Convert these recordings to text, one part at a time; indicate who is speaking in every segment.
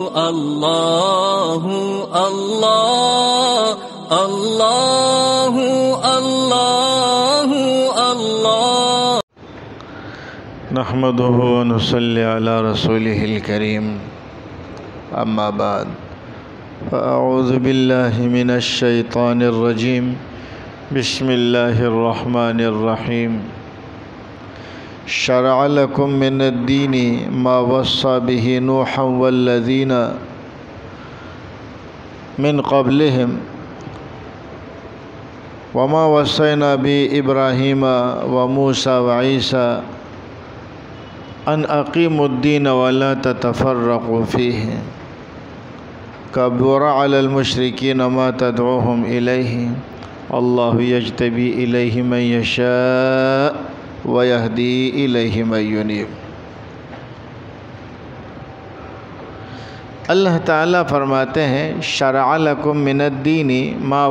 Speaker 1: اللہ اللہ اللہ اللہ اللہ
Speaker 2: نحمدہ ونصلی علی رسولہ الکریم اما بعد فاعوذ باللہ من الشیطان الرجیم بسم اللہ الرحمن الرحیم شرع لکم من الدین ما وصى به نوحا والذین من قبلہم وما وصینا به ابراہیم وموسیٰ وعیسیٰ ان اقیموا الدین ولا تتفرقوا فیہ کبر علی المشرکین ما تدعوہم الیہ اللہ یجتبی الیہ من یشاء وَيَهْدِي إِلَيْهِ مَن يُنِيبُ۔ اللہ تعالیٰ فرماتے ہیں شرع لکم من الدین ما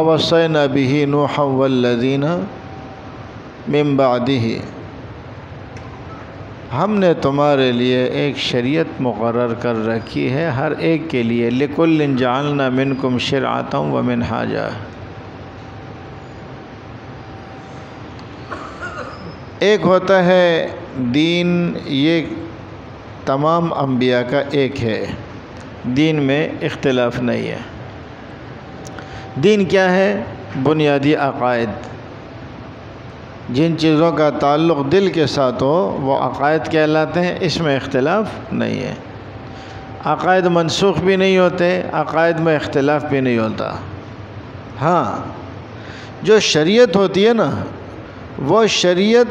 Speaker 2: وصینا به نوحا والذین من بعدہ، ہم نے تمہارے لیے ایک شریعت مقرر کر رکھی ہے ہر ایک کے لیے، لِكُلٍّ جَعَلْنَا مِنْكُمْ شِرْعَةً وَمِنْهَاجًا۔ ایک ہوتا ہے دین، یہ تمام انبیاء کا ایک ہے، دین میں اختلاف نہیں ہے۔ دین کیا ہے؟ بنیادی عقائد، جن چیزوں کا تعلق دل کے ساتھ ہو وہ عقائد کہلاتے ہیں، اس میں اختلاف نہیں ہے۔ عقائد منسوخ بھی نہیں ہوتے، عقائد میں اختلاف بھی نہیں ہوتا۔ ہاں، جو شریعت ہوتی ہے نا، وہ شریعت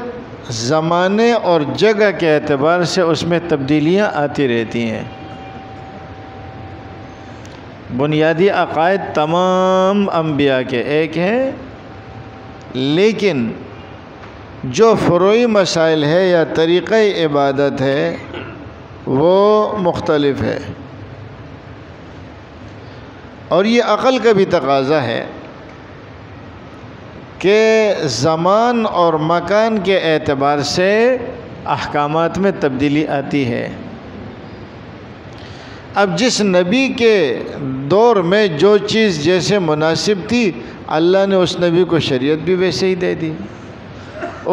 Speaker 2: زمانے اور جگہ کے اعتبار سے اس میں تبدیلیاں آتی رہتی ہیں۔ بنیادی عقائد تمام انبیاء کے ایک ہیں، لیکن جو فروعی مسائل ہے یا طریقہ عبادت ہے وہ مختلف ہے، اور یہ عقل کا بھی تقاضا ہے کہ زمان اور مکان کے اعتبار سے احکامات میں تبدیلی آتی ہے۔ اب جس نبی کے دور میں جو چیز جیسے مناسب تھی، اللہ نے اس نبی کو شریعت بھی ویسے ہی دے دی۔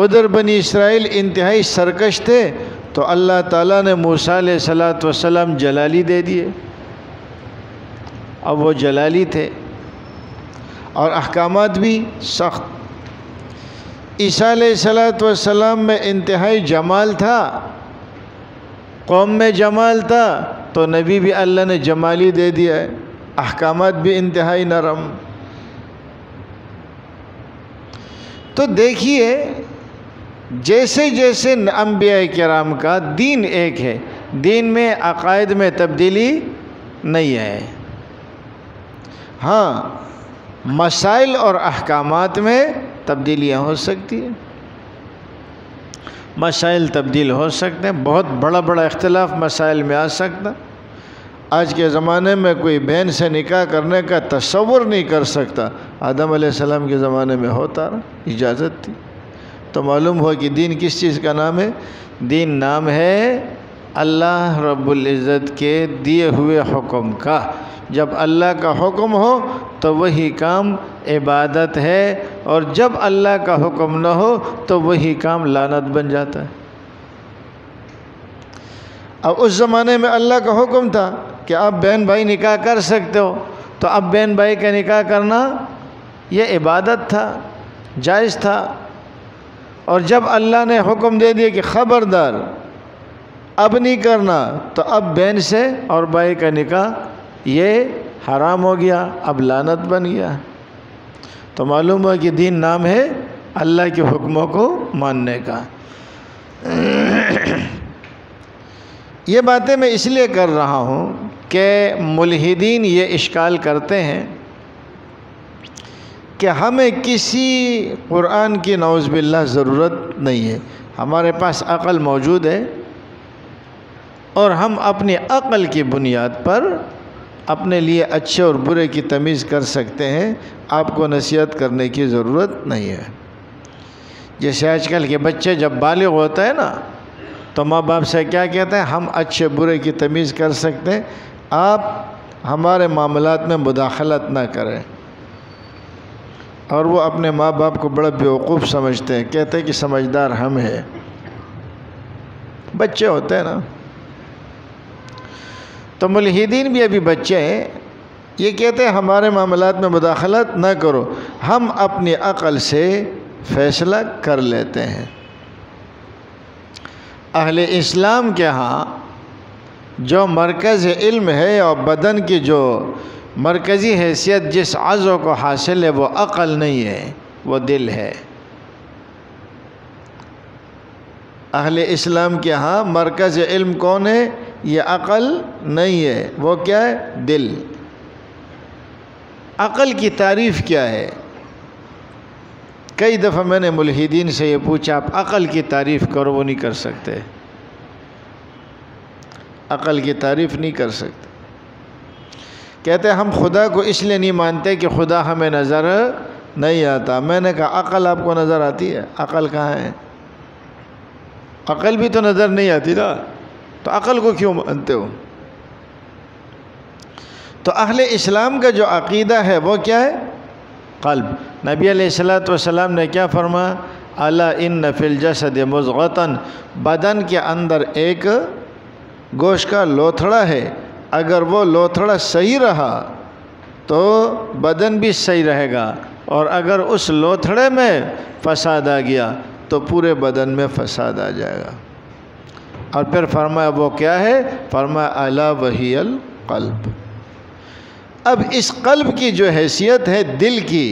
Speaker 2: ادھر بنی اسرائیل انتہائی سرکش تھے تو اللہ تعالیٰ نے موسیٰ علیہ السلام جلالی دے دیے، اب وہ جلالی تھے اور احکامات بھی سخت۔ عیسیٰ علیہ السلام میں انتہائی جمال تھا، قوم میں جمال تھا تو نبی بھی اللہ نے جمالی دے دیا ہے، احکامات بھی انتہائی نرم۔ تو دیکھیے، جیسے جیسے انبیاء کرام کا دین ایک ہے، دین میں عقائد میں تبدیلی نہیں ہے۔ ہاں، مسائل اور احکامات میں تبدیلیاں ہو سکتی ہیں، مسائل تبدیل ہو سکتے ہیں، بہت بڑا بڑا اختلاف مسائل میں آ سکتا۔ آج کے زمانے میں کوئی بہن سے نکاح کرنے کا تصور نہیں کر سکتا، آدم علیہ السلام کے زمانے میں ہوتا نا، اجازت تھی۔ تو معلوم ہوا کہ دین کس چیز کا نام ہے؟ دین نام ہے اللہ رب العزت کے دیے ہوئے حکم کا۔ جب اللہ کا حکم ہو تو وہی کام عبادت ہے، اور جب اللہ کا حکم نہ ہو تو وہی کام لعنت بن جاتا ہے۔ اب اس زمانے میں اللہ کا حکم تھا کہ آپ بہن بھائی نکاح کر سکتے ہو، تو اب بہن بھائی کا نکاح کرنا یہ عبادت تھا، جائز تھا۔ اور جب اللہ نے حکم دے دیا کہ خبردار اب نہیں کرنا، تو اب بہن سے اور بھائی کا نکاح یہ حرام ہو گیا، اب لعنت بن گیا۔ تو معلوم ہوا کہ دین نام ہے اللہ کے حکموں کو ماننے کا۔ یہ باتیں میں اس لیے کر رہا ہوں کہ ملحدین یہ اشکال کرتے ہیں کہ ہمیں کسی قرآن کی نعوذ باللہ ضرورت نہیں ہے، ہمارے پاس عقل موجود ہے اور ہم اپنی عقل کی بنیاد پر اپنے لیے اچھے اور برے کی تمیز کر سکتے ہیں، آپ کو نصیحت کرنے کی ضرورت نہیں ہے۔ جیسے آج کل کے بچے جب بالغ ہوتا ہے نا، تو ماں باپ سے کیا کہتے ہیں؟ ہم اچھے برے کی تمیز کر سکتے ہیں، آپ ہمارے معاملات میں مداخلت نہ کریں۔ اور وہ اپنے ماں باپ کو بڑا بیوقوف سمجھتے ہیں، کہتے ہیں کہ سمجھدار ہم ہیں، بچے ہوتے ہیں نا۔ تو ملحدین بھی ابھی بچے ہیں، یہ کہتے ہیں ہمارے معاملات میں مداخلت نہ کرو، ہم اپنی عقل سے فیصلہ کر لیتے ہیں۔ اہل اسلام کے ہاں جو مرکز علم ہے اور بدن کی جو مرکزی حیثیت جس عضو کو حاصل ہے وہ عقل نہیں ہے، وہ دل ہے۔ اہل اسلام کے ہاں مرکز علم کون ہے؟ یہ عقل نہیں ہے، وہ کیا ہے؟ دل۔ عقل کی تعریف کیا ہے؟ کئی دفعہ میں نے ملحدین سے یہ پوچھا، آپ عقل کی تعریف کرو، وہ نہیں کر سکتے، عقل کی تعریف نہیں کر سکتے۔ کہتے ہیں ہم خدا کو اس لیے نہیں مانتے کہ خدا ہمیں نظر نہیں آتا۔ میں نے کہا عقل آپ کو نظر آتی ہے؟ عقل کہاں ہے؟ عقل بھی تو نظر نہیں آتی نا، تو عقل کو کیوں مانتے ہو؟ تو اہل اسلام کا جو عقیدہ ہے وہ کیا ہے؟ قلب۔ نبی علیہ السلام نے کیا فرمایا؟ الا ان فی الجسد مضغۃ، بدن کے اندر ایک گوشت کا لوتھڑا ہے، اگر وہ لوتھڑا صحیح رہا تو بدن بھی صحیح رہے گا، اور اگر اس لوتھڑے میں فساد آ گیا تو پورے بدن میں فساد آ جائے گا۔ اور پھر فرمایا وہ کیا ہے؟ فرمایا الا وہی القلب۔ اب اس قلب کی جو حیثیت ہے دل کی،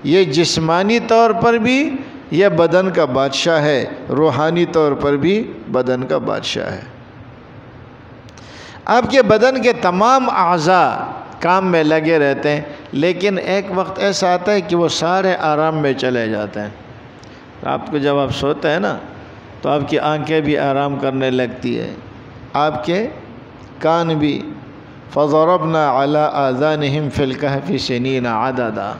Speaker 2: یہ جسمانی طور پر بھی یہ بدن کا بادشاہ ہے، روحانی طور پر بھی بدن کا بادشاہ ہے۔ آپ کے بدن کے تمام اعضاء کام میں لگے رہتے ہیں، لیکن ایک وقت ایسا آتا ہے کہ وہ سارے آرام میں چلے جاتے ہیں۔ رات کو جب آپ سوتے ہیں نا تو آپ کی آنکھیں بھی آرام کرنے لگتی ہے، آپ کے کان بھی۔ فَضَرَبْنَا عَلَىٰ آذَانِهِمْ فِي الْكَهْفِ سِنِينَ عَدَدًا۔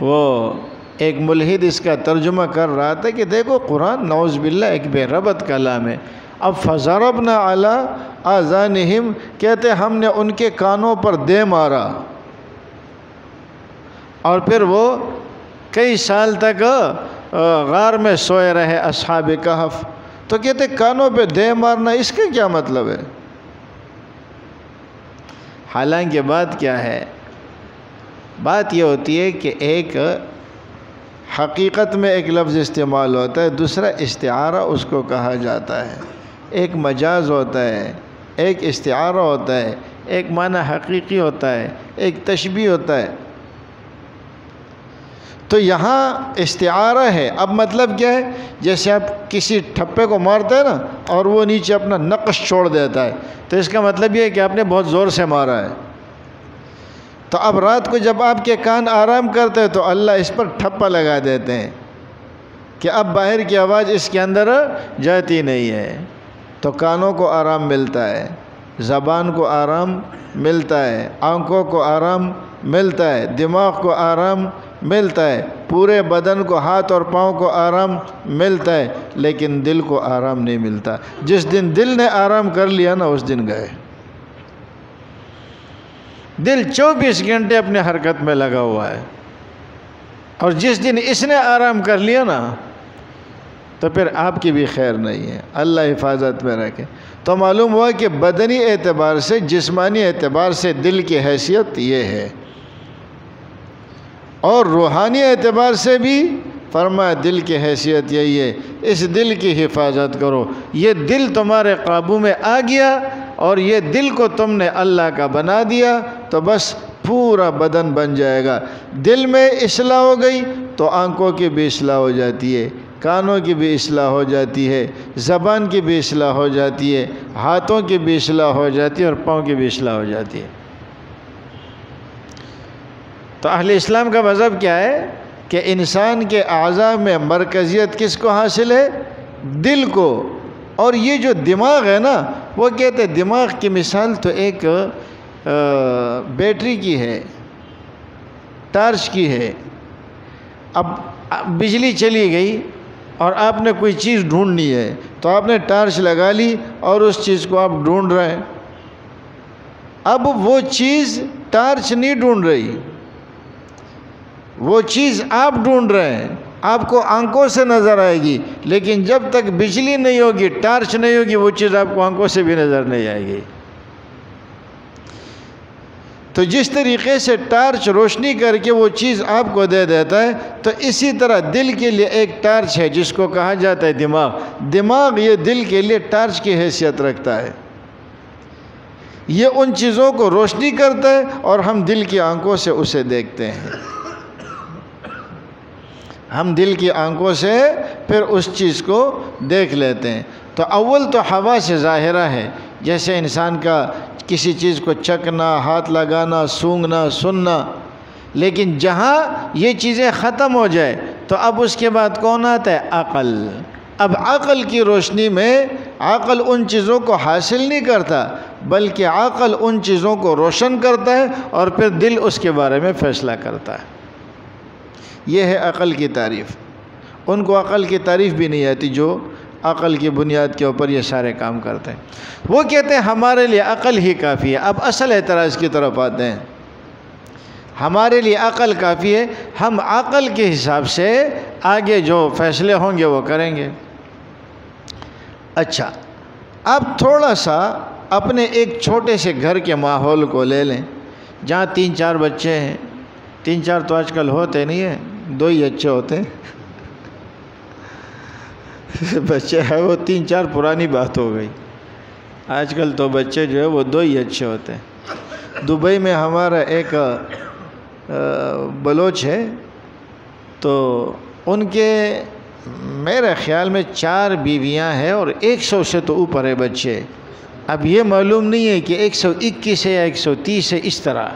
Speaker 2: وہ ایک ملحد اس کا ترجمہ کر رہا تھا کہ دیکھو قرآن نعوذ باللہ ایک بے ربط کلام ہے۔ اب فَضَرَبْنَا عَلَىٰ آذَانِهِمْ کہتے ہم نے ان کے کانوں پر دے مارا، اور پھر وہ کئی سال تک غار میں سوئے رہے اصحاب کہف۔ تو کہتے کانوں پہ دے مارنا، اس کا کیا مطلب ہے؟ حالانکہ بات کیا ہے؟ بات یہ ہوتی ہے کہ ایک حقیقت میں ایک لفظ استعمال ہوتا ہے، دوسرا استعارہ اس کو کہا جاتا ہے۔ ایک مجاز ہوتا ہے، ایک استعارہ ہوتا ہے، ایک معنی حقیقی ہوتا ہے، ایک تشبیہ ہوتا ہے۔ تو یہاں استعارہ ہے۔ اب مطلب کیا ہے؟ جیسے آپ کسی ٹھپے کو مارتے ہیں نا اور وہ نیچے اپنا نقش چھوڑ دیتا ہے، تو اس کا مطلب یہ ہے کہ آپ نے بہت زور سے مارا ہے۔ تو اب رات کو جب آپ کے کان آرام کرتے ہیں تو اللہ اس پر ٹھپا لگا دیتے ہیں کہ اب باہر کی آواز اس کے اندر جاتی نہیں ہے۔ تو کانوں کو آرام ملتا ہے، زبان کو آرام ملتا ہے، آنکھوں کو آرام ملتا ہے، دماغ کو آرام ملتا ہے، پورے بدن کو، ہاتھ اور پاؤں کو آرام ملتا ہے، لیکن دل کو آرام نہیں ملتا۔ جس دن دل نے آرام کر لیا نا اس دن گئے۔ دل 24 گھنٹے اپنے حرکت میں لگا ہوا ہے، اور جس دن اس نے آرام کر لیا نا تو پھر آپ کی بھی خیر نہیں ہے، اللہ حفاظت میں رکھے۔ تو معلوم ہوا کہ بدنی اعتبار سے، جسمانی اعتبار سے دل کی حیثیت یہ ہے، اور روحانی اعتبار سے بھی فرمایا دل کی حیثیت یہی ہے۔ اس دل کی حفاظت کرو۔ یہ دل تمہارے قابو میں آ گیا اور یہ دل کو تم نے اللہ کا بنا دیا تو بس پورا بدن بن جائے گا۔ دل میں اصلاح ہو گئی تو آنکھوں کی بھی اصلاح ہو جاتی ہے، کانوں کی بھی اصلاح ہو جاتی ہے، زبان کی بھی اصلاح ہو جاتی ہے، ہاتھوں کی بھی اصلاح ہو جاتی ہے، اور پاؤں کی بھی اصلاح ہو جاتی ہے۔ تو اہل اسلام کا مذہب کیا ہے کہ انسان کے اعضاء میں مرکزیت کس کو حاصل ہے؟ دل کو۔ اور یہ جو دماغ ہے نا، وہ کہتے ہیں دماغ کی مثال تو ایک بیٹری کی ہے، ٹارچ کی ہے۔ اب بجلی چلی گئی اور آپ نے کوئی چیز ڈھونڈنی ہے، تو آپ نے ٹارچ لگا لی اور اس چیز کو آپ ڈھونڈ رہے ہیں. اب وہ چیز ٹارچ نہیں ڈھونڈ رہی، وہ چیز آپ ڈھونڈ رہے ہیں. آپ کو آنکھوں سے نظر آئے گی، لیکن جب تک بجلی نہیں ہوگی، ٹارچ نہیں ہوگی، وہ چیز آپ کو آنکھوں سے بھی نظر نہیں آئے گی. تو جس طریقے سے ٹارچ روشنی کر کے وہ چیز آپ کو دے دیتا ہے، تو اسی طرح دل کے لیے ایک ٹارچ ہے جس کو کہا جاتا ہے دماغ. دماغ یہ دل کے لیے ٹارچ کی حیثیت رکھتا ہے. یہ ان چیزوں کو روشنی کرتا ہے اور ہم دل کی آنکھوں سے اسے دیکھتے ہیں. ہم دل کی آنکھوں سے پھر اس چیز کو دیکھ لیتے ہیں. تو اول تو ہوا سے ظاہرہ ہے، جیسے انسان کا کسی چیز کو چکنا، ہاتھ لگانا، سونگھنا، سننا. لیکن جہاں یہ چیزیں ختم ہو جائے تو اب اس کے بعد کون آتا ہے؟ عقل. اب عقل کی روشنی میں عقل ان چیزوں کو حاصل نہیں کرتا، بلکہ عقل ان چیزوں کو روشن کرتا ہے اور پھر دل اس کے بارے میں فیصلہ کرتا ہے. یہ ہے عقل کی تعریف. ان کو عقل کی تعریف بھی نہیں آتی جو عقل کی بنیاد کے اوپر یہ سارے کام کرتے ہیں. وہ کہتے ہیں ہمارے لیے عقل ہی کافی ہے. اب اصل اعتراض کی طرف آتے ہیں. ہمارے لیے عقل کافی ہے، ہم عقل کے حساب سے آگے جو فیصلے ہوں گے وہ کریں گے. اچھا، اب تھوڑا سا اپنے ایک چھوٹے سے گھر کے ماحول کو لے لیں جہاں 3-4 بچے ہیں. 3-4 تو آج کل ہوتے نہیں ہیں، 2 ہی اچھے ہوتے ہیں. بچے ہیں وہ 3-4 پرانی بات ہو گئی. آج کل تو بچے جو ہے وہ 2 ہی اچھے ہوتے ہیں. دبئی میں ہمارا ایک بلوچ ہے، تو ان کے میرے خیال میں 4 بیویاں ہیں اور 100 سے تو اوپر ہے بچے. اب یہ معلوم نہیں ہے کہ 121 ہے یا 130 ہے، اس طرح.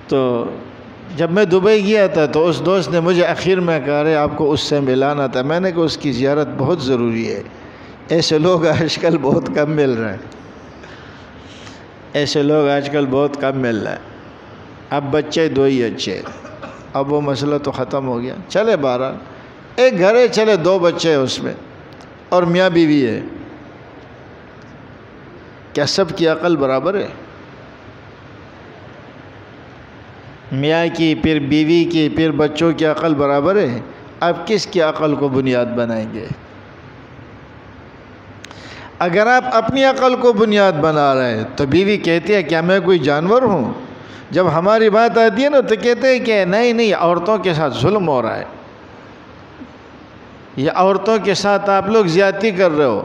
Speaker 2: تو جب میں دبئی گیا تھا تو اس دوست نے مجھے آخر میں کہا رہے آپ کو اس سے ملانا تھا. میں نے کہا اس کی زیارت بہت ضروری ہے. ایسے لوگ آج کل بہت کم مل رہے ہیں. ایسے لوگ آج کل بہت کم مل رہے ہیں. اب بچے 2 ہی اچھے. اب وہ مسئلہ تو ختم ہو گیا. چلے 12 ایک گھر ہے، چلے 2 بچے ہیں اس میں اور میاں بیوی ہے. کیا سب کی عقل برابر ہے؟ میاں کی، پھر بیوی کی، پھر بچوں کی عقل برابر ہے؟ اب کس کی عقل کو بنیاد بنائیں گے؟ اگر آپ اپنی عقل کو بنیاد بنا رہے ہیں تو بیوی کہتی ہے کیا میں کوئی جانور ہوں؟ جب ہماری بات آتی ہے نا تو کہتے ہیں کہ نہیں عورتوں کے ساتھ ظلم ہو رہا ہے، یہ عورتوں کے ساتھ آپ لوگ زیادتی کر رہے ہو.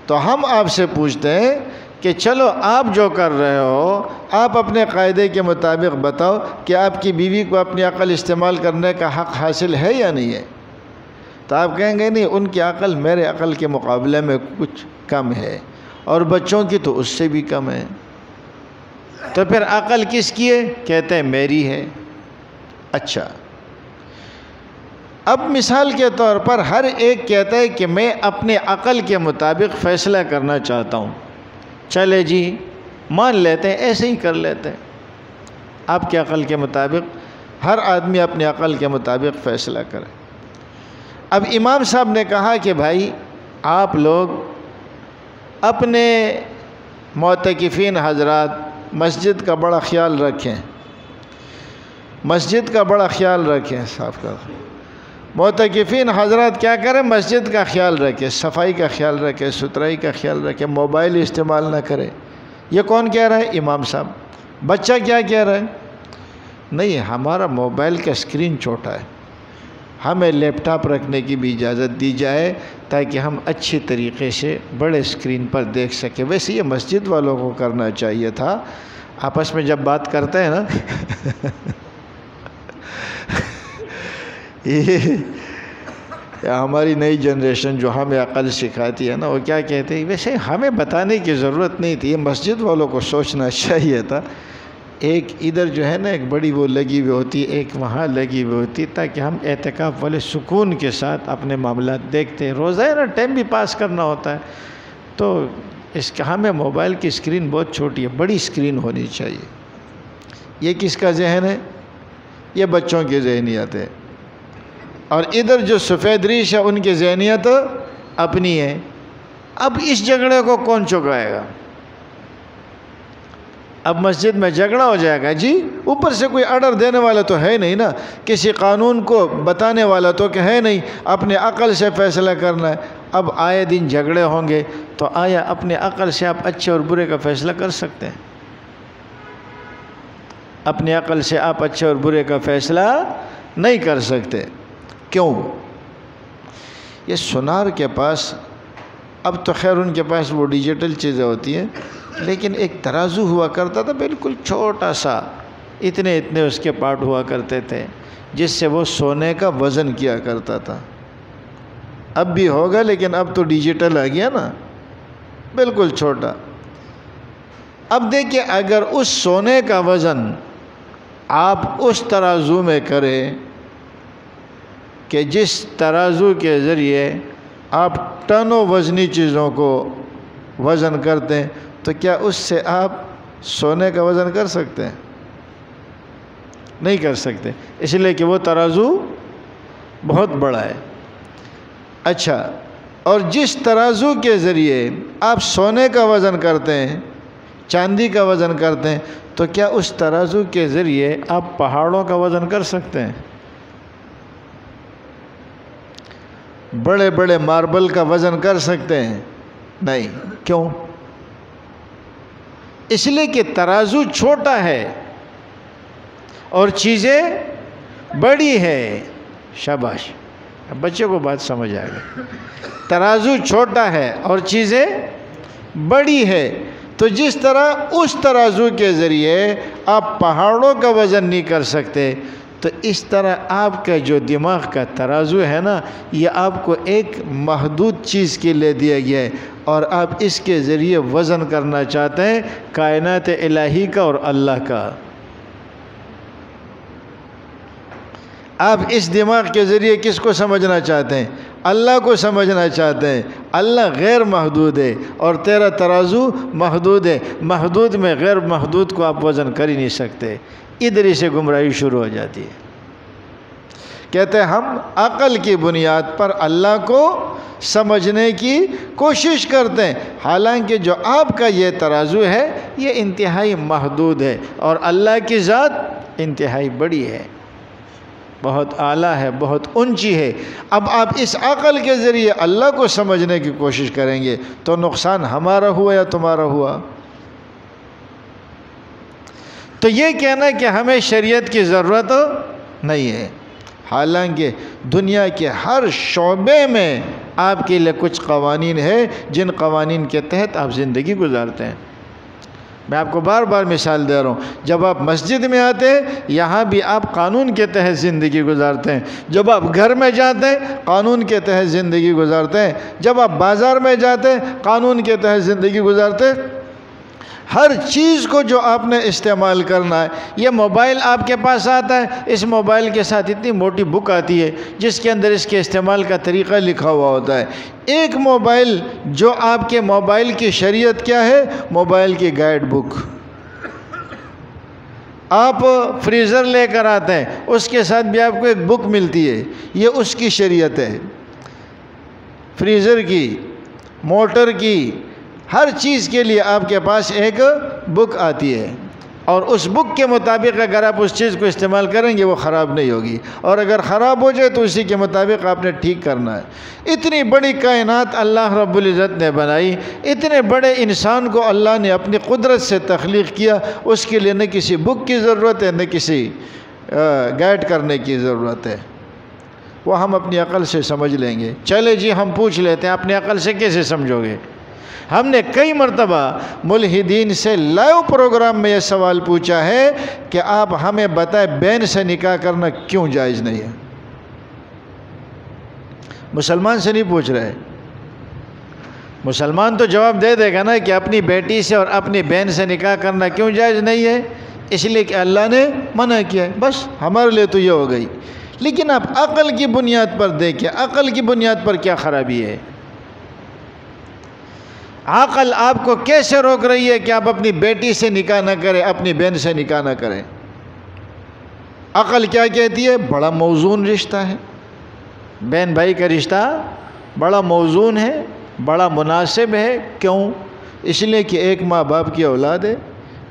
Speaker 2: تو ہم آپ سے پوچھتے ہیں کہ چلو آپ جو کر رہے ہو آپ اپنے قاعدے کے مطابق بتاؤ کہ آپ کی بیوی کو اپنی عقل استعمال کرنے کا حق حاصل ہے یا نہیں ہے؟ تو آپ کہیں گے نہیں، ان کی عقل میرے عقل کے مقابلے میں کچھ کم ہے، اور بچوں کی تو اس سے بھی کم ہے. تو پھر عقل کس کی ہے؟ کہتے ہیں میری ہے. اچھا، اب مثال کے طور پر ہر ایک کہتا ہے کہ میں اپنے عقل کے مطابق فیصلہ کرنا چاہتا ہوں. چلے جی مان لیتے ہیں، ایسے ہی کر لیتے ہیں. آپ کے عقل کے مطابق ہر آدمی اپنے عقل کے مطابق فیصلہ کرے. اب امام صاحب نے کہا کہ بھائی آپ لوگ اپنے معتکفین حضرات مسجد کا بڑا خیال رکھیں، مسجد کا بڑا خیال رکھیں. صاف کر معتکفین حضرات کیا کریں؟ مسجد کا خیال رکھیں، صفائی کا خیال رکھیں، ستھرائی کا خیال رکھیں، موبائل استعمال نہ کریں. یہ کون کہہ رہا ہے؟ امام صاحب. بچہ کیا کہہ رہا ہے؟ نہیں، ہمارا موبائل کا اسکرین چھوٹا ہے، ہمیں لیپ ٹاپ رکھنے کی بھی اجازت دی جائے تاکہ ہم اچھی طریقے سے بڑے اسکرین پر دیکھ سکیں. ویسے یہ مسجد والوں کو کرنا چاہیے تھا. آپس میں جب بات کرتے ہیں نا یہ ہماری نئی جنریشن جو ہمیں عقل سکھاتی ہے نا، وہ کیا کہتے ہیں؟ ویسے ہمیں بتانے کی ضرورت نہیں تھی، یہ مسجد والوں کو سوچنا چاہیے تھا. ایک ادھر جو ہے نا ایک بڑی وہ لگی ہوئی ہوتی، ایک وہاں لگی ہوئی ہوتی، تاکہ ہم اعتکاف والے سکون کے ساتھ اپنے معاملات دیکھتے ہیں. روزہ ہے نا، ٹائم بھی پاس کرنا ہوتا ہے. تو اس کا ہمیں موبائل کی اسکرین بہت چھوٹی ہے، بڑی اسکرین ہونی چاہیے. یہ کس کا ذہن ہے؟ یہ بچوں کی ذہنیت ہے. اور ادھر جو سفید ریش ہے ان کی ذہنیت اپنی ہے. اب اس جھگڑے کو کون چکائے گا؟ اب مسجد میں جھگڑا ہو جائے گا جی، اوپر سے کوئی آرڈر دینے والا تو ہے نہیں نا، کسی قانون کو بتانے والا تو کہ ہے نہیں، اپنے عقل سے فیصلہ کرنا ہے. اب آئے دن جھگڑے ہوں گے تو آیا اپنے عقل سے آپ اچھے اور برے کا فیصلہ کر سکتے ہیں؟ اپنے عقل سے آپ اچھے اور برے کا فیصلہ نہیں کر سکتے. کیوں؟ یہ سونار کے پاس، اب تو خیر ان کے پاس وہ ڈیجیٹل چیزیں ہوتی ہیں، لیکن ایک ترازو ہوا کرتا تھا بالکل چھوٹا سا، اتنے اس کے پارٹ ہوا کرتے تھے جس سے وہ سونے کا وزن کیا کرتا تھا. اب بھی ہوگا لیکن اب تو ڈیجیٹل آ گیا نا، بالکل چھوٹا. اب دیکھیں اگر اس سونے کا وزن آپ اس ترازو میں کریں کہ جس ترازو کے ذریعے آپ ٹنوں وزنی چیزوں کو وزن کرتے ہیں، تو کیا اس سے آپ سونے کا وزن کر سکتے ہیں؟ نہیں کر سکتے، اس لیے کہ وہ ترازو بہت بڑا ہے. اچھا، اور جس ترازو کے ذریعے آپ سونے کا وزن کرتے ہیں، چاندی کا وزن کرتے ہیں، تو کیا اس ترازو کے ذریعے آپ پہاڑوں کا وزن کر سکتے ہیں؟ بڑے بڑے ماربل کا وزن کر سکتے ہیں؟ نہیں. کیوں؟ اس لیے کہ ترازو چھوٹا ہے اور چیزیں بڑی ہے. شاباش، بچے کو بات سمجھ آئے گی. ترازو چھوٹا ہے اور چیزیں بڑی ہے، تو جس طرح اس ترازو کے ذریعے آپ پہاڑوں کا وزن نہیں کر سکتے، تو اس طرح آپ کا جو دماغ کا ترازو ہے نا، یہ آپ کو ایک محدود چیز کے لیے دیا گیا ہے، اور آپ اس کے ذریعے وزن کرنا چاہتے ہیں کائنات الہی کا اور اللہ کا. آپ اس دماغ کے ذریعے کس کو سمجھنا چاہتے ہیں؟ اللہ کو سمجھنا چاہتے ہیں. اللہ غیر محدود ہے اور تیرا ترازو محدود ہے. محدود میں غیر محدود کو آپ وزن کر ہی نہیں سکتے. ادھر ہی سے گمراہی شروع ہو جاتی ہے. کہتے ہیں ہم عقل کی بنیاد پر اللہ کو سمجھنے کی کوشش کرتے ہیں، حالانکہ جو آپ کا یہ ترازو ہے یہ انتہائی محدود ہے، اور اللہ کی ذات انتہائی بڑی ہے، بہت اعلیٰ ہے، بہت اونچی ہے. اب آپ اس عقل کے ذریعے اللہ کو سمجھنے کی کوشش کریں گے تو نقصان ہمارا ہوا یا تمہارا ہوا؟ تو یہ کہنا کہ ہمیں شریعت کی ضرورت نہیں ہے، حالانکہ دنیا کے ہر شعبے میں آپ کے لیے کچھ قوانین ہیں جن قوانین کے تحت آپ زندگی گزارتے ہیں. میں آپ کو بار بار مثال دے رہا ہوں. جب آپ مسجد میں آتے ہیں یہاں بھی آپ قانون کے تحت زندگی گزارتے ہیں. جب آپ گھر میں جاتے ہیں قانون کے تحت زندگی گزارتے ہیں. جب آپ بازار میں جاتے ہیں قانون کے تحت زندگی گزارتے ہیں. ہر چیز کو جو آپ نے استعمال کرنا ہے. یہ موبائل آپ کے پاس آتا ہے، اس موبائل کے ساتھ اتنی موٹی بک آتی ہے جس کے اندر اس کے استعمال کا طریقہ لکھا ہوا ہوتا ہے. ایک موبائل جو آپ کے موبائل کی شریعت کیا ہے؟ موبائل کی گائیڈ بک. آپ فریزر لے کر آتے ہیں، اس کے ساتھ بھی آپ کو ایک بک ملتی ہے، یہ اس کی شریعت ہے. فریزر کی، موٹر کی، ہر چیز کے لیے آپ کے پاس ایک بک آتی ہے، اور اس بک کے مطابق اگر آپ اس چیز کو استعمال کریں گے وہ خراب نہیں ہوگی، اور اگر خراب ہو جائے تو اسی کے مطابق آپ نے ٹھیک کرنا ہے. اتنی بڑی کائنات اللہ رب العزت نے بنائی، اتنے بڑے انسان کو اللہ نے اپنی قدرت سے تخلیق کیا، اس کے لیے نہ کسی بک کی ضرورت ہے نہ کسی گائیڈ کرنے کی ضرورت ہے. وہ ہم اپنی عقل سے سمجھ لیں گے. چلے جی ہم پوچھ لیتے ہیں اپنی عقل سے کیسے سمجھو گے؟ ہم نے کئی مرتبہ ملحدین سے لائیو پروگرام میں یہ سوال پوچھا ہے کہ آپ ہمیں بتائیں بین سے نکاح کرنا کیوں جائز نہیں ہے؟ مسلمان سے نہیں پوچھ رہے. مسلمان تو جواب دے دے گا نا کہ اپنی بیٹی سے اور اپنی بہن سے نکاح کرنا کیوں جائز نہیں ہے؟ اس لیے کہ اللہ نے منع کیا ہے. بس ہمارے لیے تو یہ ہو گئی. لیکن آپ عقل کی بنیاد پر دیکھیں، عقل کی بنیاد پر کیا خرابی ہے؟ عقل آپ کو کیسے روک رہی ہے کہ آپ اپنی بیٹی سے نکاح نہ کریں، اپنی بہن سے نکاح نہ کریں؟ عقل کیا کہتی ہے؟ بڑا موزون رشتہ ہے، بہن بھائی کا رشتہ بڑا موزون ہے، بڑا مناسب ہے۔ کیوں؟ اس لیے کہ ایک ماں باپ کی اولاد ہے،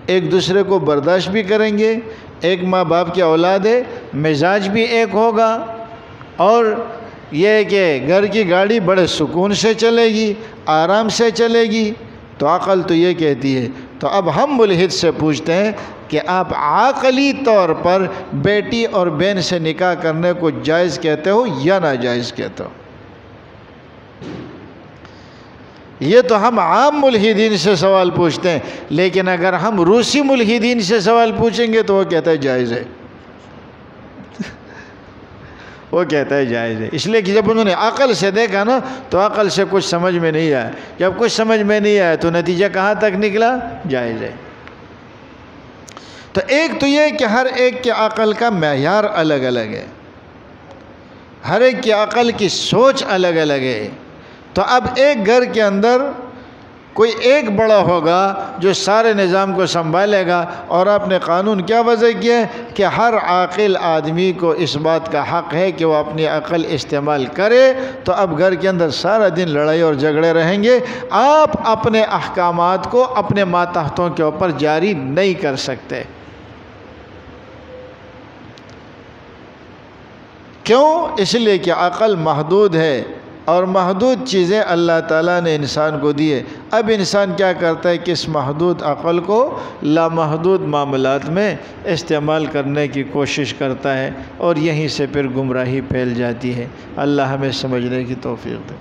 Speaker 2: ایک دوسرے کو برداشت بھی کریں گے، ایک ماں باپ کی اولاد ہے، مزاج بھی ایک ہوگا، اور یہ کہ گھر کی گاڑی بڑے سکون سے چلے گی، آرام سے چلے گی۔ تو عقل تو یہ کہتی ہے۔ تو اب ہم ملحد سے پوچھتے ہیں کہ آپ عقلی طور پر بیٹی اور بہن سے نکاح کرنے کو جائز کہتے ہو یا ناجائز کہتے ہو؟ یہ تو ہم عام ملحدین سے سوال پوچھتے ہیں، لیکن اگر ہم روسی ملحدین سے سوال پوچھیں گے تو وہ کہتا ہے جائز ہے۔ وہ کہتا ہے جائز ہے، اس لیے کہ جب انہوں نے عقل سے دیکھا نا تو عقل سے کچھ سمجھ میں نہیں آیا۔ جب کچھ سمجھ میں نہیں آیا تو نتیجہ کہاں تک نکلا؟ جائز ہے۔ تو ایک تو یہ کہ ہر ایک کے عقل کا معیار الگ الگ ہے، ہر ایک کی عقل کی سوچ الگ الگ ہے۔ تو اب ایک گھر کے اندر کوئی ایک بڑا ہوگا جو سارے نظام کو سنبھالے گا، اور آپ نے قانون کیا وضع کیا ہے کہ ہر عاقل آدمی کو اس بات کا حق ہے کہ وہ اپنی عقل استعمال کرے۔ تو اب گھر کے اندر سارا دن لڑائی اور جھگڑے رہیں گے، آپ اپنے احکامات کو اپنے ماتحتوں کے اوپر جاری نہیں کر سکتے۔ کیوں؟ اس لیے کہ عقل محدود ہے، اور محدود چیزیں اللہ تعالیٰ نے انسان کو دی ہے۔ اب انسان کیا کرتا ہے کہ اس محدود عقل کو لامحدود معاملات میں استعمال کرنے کی کوشش کرتا ہے، اور یہیں سے پھر گمراہی پھیل جاتی ہے۔ اللہ ہمیں سمجھنے کی توفیق دے۔